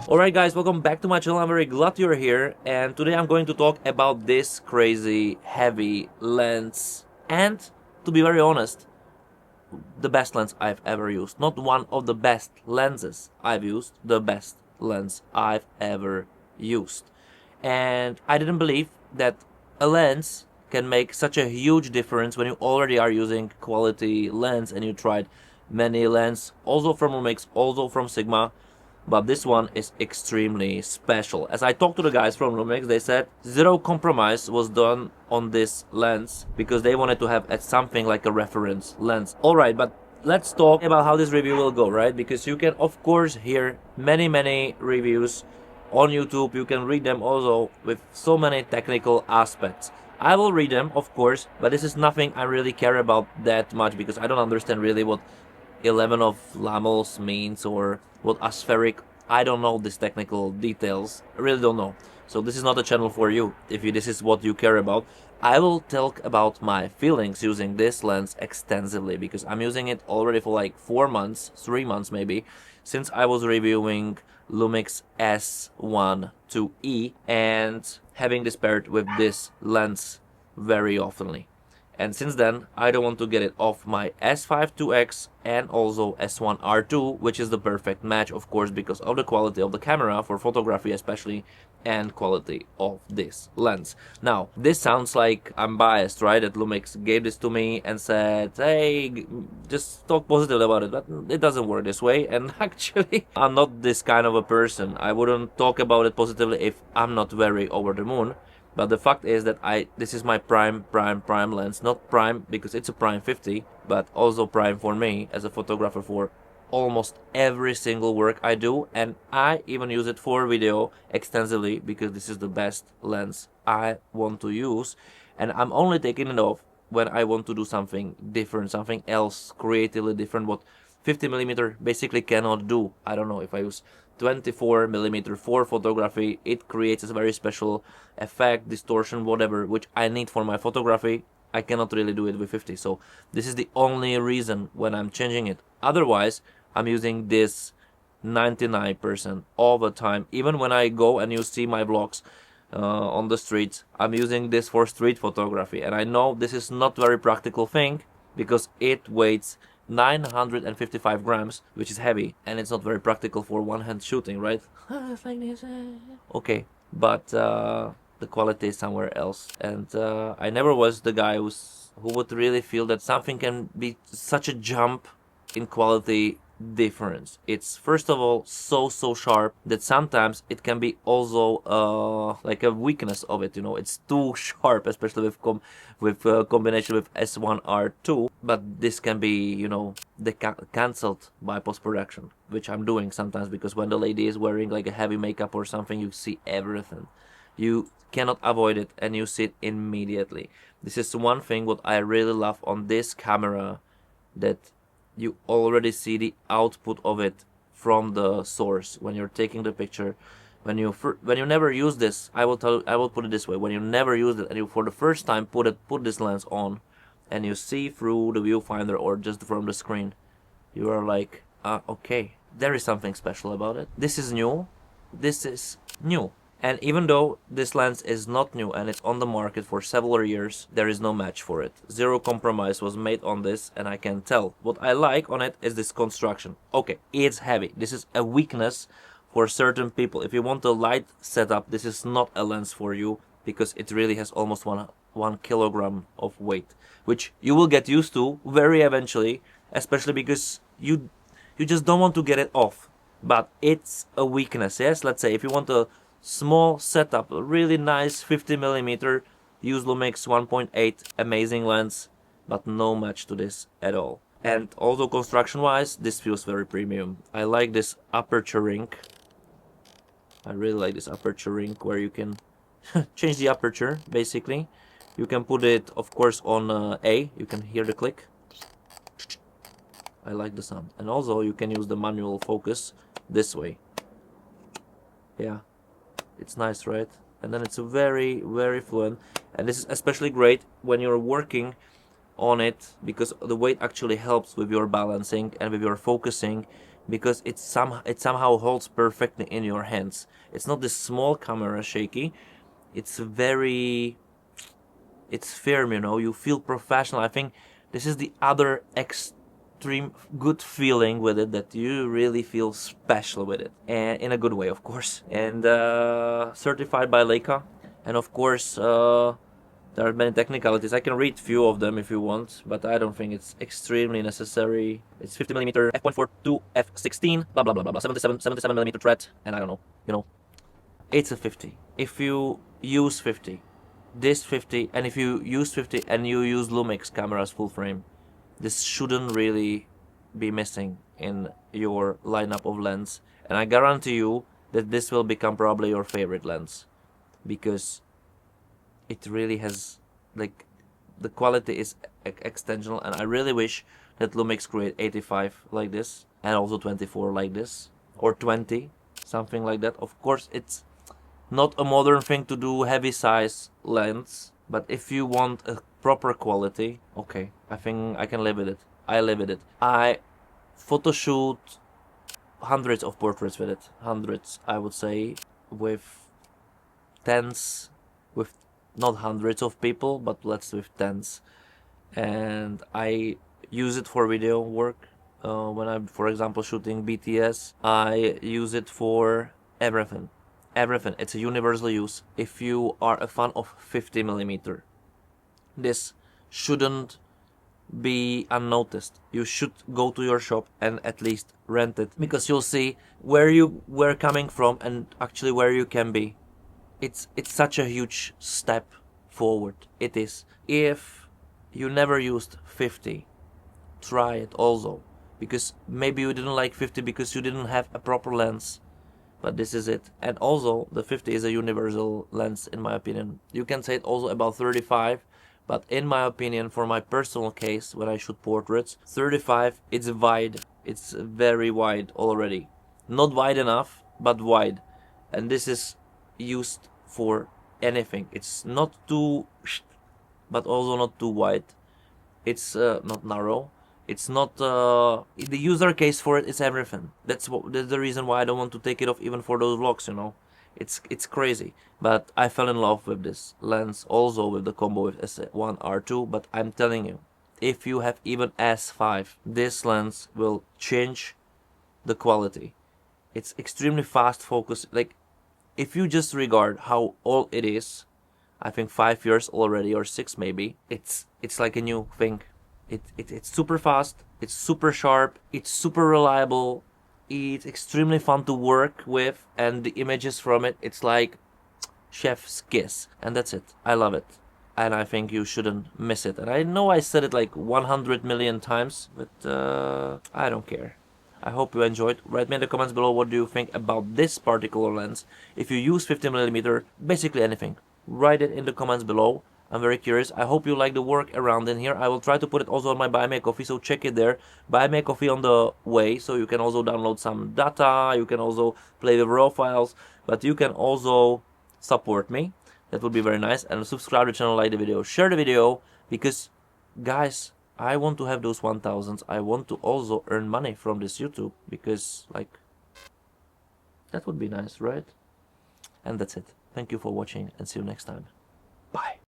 Alright guys, welcome back to my channel. I'm very glad you're here, and today I'm going to talk about this crazy heavy lens, and to be very honest, the best lens I've ever used. Not one of the best lenses I've used, the best lens I've ever used. And I didn't believe that a lens can make such a huge difference when you already are using quality lens and you tried many lenses, also from Lumix, also from Sigma, but this one is extremely special. As I talked to the guys from Lumix, they said zero compromise was done on this lens because they wanted to have something like a reference lens. Alright, but let's talk about how this review will go, right? Because you can of course hear many reviews on YouTube. You can read them also with so many technical aspects. I will read them, of course, but this is nothing I really care about that much because I don't understand really what 11 of Lamels means or what aspheric. I don't know these technical details. I really don't know. So this is not a channel for you if this is what you care about. I will talk about my feelings using this lens extensively because I'm using it already for like 4 months, 3 months maybe, since I was reviewing Lumix S1 2E and having this paired with this lens very oftenly. And since then, I don't want to get it off my S5 2X and also S1 R2, which is the perfect match, of course, because of the quality of the camera for photography especially, and quality of this lens. Now, this sounds like I'm biased, right? That Lumix gave this to me and said, hey, just talk positive about it, but it doesn't work this way. And actually, I'm not this kind of a person. I wouldn't talk about it positively if I'm not very over the moon. But the fact is that this is my prime lens. Not prime because it's a prime 50, but also prime for me as a photographer for almost every single work I do. And I even use it for video extensively because this is the best lens I want to use. And I'm only taking it off when I want to do something different, something else creatively different, what 50mm basically cannot do. I don't know, if I use 24mm for photography, it creates a very special effect, distortion, whatever, which I need for my photography. I cannot really do it with 50, so this is the only reason when I'm changing it. Otherwise, I'm using this 99% all the time. Even when I go and you see my vlogs on the streets, I'm using this for street photography. And I know this is not very practical thing because it weighs 955 grams, which is heavy, and it's not very practical for one-hand shooting, right? Like this. Okay, but the quality is somewhere else, and I never was the guy who would really feel that something can be such a jump in quality difference. It's first of all so sharp that sometimes it can be also like a weakness of it, you know. It's too sharp, especially with combination with S1R2, but this can be, you know, cancelled by post-production, which I'm doing sometimes because when the lady is wearing like a heavy makeup or something, you see everything. You cannot avoid it and you see it immediately. This is one thing what I really love on this camera, that you already see the output of it from the source when you're taking the picture. When you never use this, I will put it this way: when you never use it and you for the first time put this lens on, and you see through the viewfinder or just from the screen, you are like, okay, there is something special about it. This is new. This is new. And even though this lens is not new and it's on the market for several years, there is no match for it. Zero compromise was made on this, and I can tell. What I like on it is this construction. Okay, it's heavy. This is a weakness for certain people. If you want a light setup, this is not a lens for you because it really has almost one kilogram of weight, which you will get used to very eventually, especially because you just don't want to get it off. But it's a weakness, yes? Let's say if you want a small setup, a really nice 50mm, use Lumix 1.8, amazing lens, but no match to this at all. And also construction wise, this feels very premium. I like this aperture ring. I really like this aperture ring where you can change the aperture basically. You can put it of course on A, you can hear the click. I like the sound. And also you can use the manual focus this way. Yeah, it's nice, right? And then it's very fluent, and this is especially great when you're working on it because the weight actually helps with your balancing and with your focusing because it somehow holds perfectly in your hands. It's not this small camera shaky. It's firm, you know. You feel professional. I think this is the other extreme good feeling with it, that you really feel special with it, and in a good way, of course. And certified by Leica, and of course there are many technicalities. I can read few of them if you want, but I don't think it's extremely necessary. It's 50mm f.42 f16 blah blah blah blah blah 77mm thread, and I don't know, you know. It's a 50 if you use 50, this 50, and if you use 50 and you use Lumix cameras full frame, this shouldn't really be missing in your lineup of lens. And I guarantee you that this will become probably your favorite lens, because it really has, like, the quality is extensional, and I really wish that Lumix create 85 like this, and also 24 like this, or 20, something like that. Of course, it's not a modern thing to do heavy size lens, but if you want a proper quality, okay, I think I can live with it. I live with it. I photo shoot hundreds of portraits with it. Hundreds, I would say, with tens, with not hundreds of people, but let's with tens. And I use it for video work. When I'm, for example, shooting BTS, I use it for everything. Everything. It's a universal use. If you are a fan of 50mm, this shouldn't be unnoticed. You should go to your shop and at least rent it, because you'll see where you were coming from and actually where you can be. It's such a huge step forward. It is. If you never used 50, try it also, because maybe you didn't like 50 because you didn't have a proper lens, but this is it. And also the 50 is a universal lens, in my opinion. You can say it also about 35, but in my opinion, for my personal case, when I shoot portraits, 35, it's wide. It's very wide already. Not wide enough, but wide. And this is used for anything. It's not too, but also not too wide. It's not narrow. It's not the user case for it is everything. That's the reason why I don't want to take it off even for those vlogs, you know. It's crazy. But I fell in love with this lens also with the combo with S1R2. But I'm telling you, if you have even S5, this lens will change the quality. It's extremely fast focus. Like, if you just regard how old it is, I think 5 years already, or 6 maybe, it's like a new thing. It's super fast, it's super sharp, it's super reliable, it's extremely fun to work with, and the images from it, it's like chef's kiss. And that's it. I love it. And I think you shouldn't miss it. And I know I said it like 100 million times, but I don't care. I hope you enjoyed. Write me in the comments below what do you think about this particular lens. If you use 50mm, basically anything, write it in the comments below. I'm very curious. I hope you like the work around in here. I will try to put it also on my Buy Me a Coffee, so check it there. Buy Me a Coffee on the way, so you can also download some data. You can also play with raw files, but you can also support me. That would be very nice. And subscribe to the channel, like the video, share the video, because guys, I want to have those 1000s. I want to also earn money from this YouTube, because, like, that would be nice, right? And that's it. Thank you for watching, and see you next time. Bye.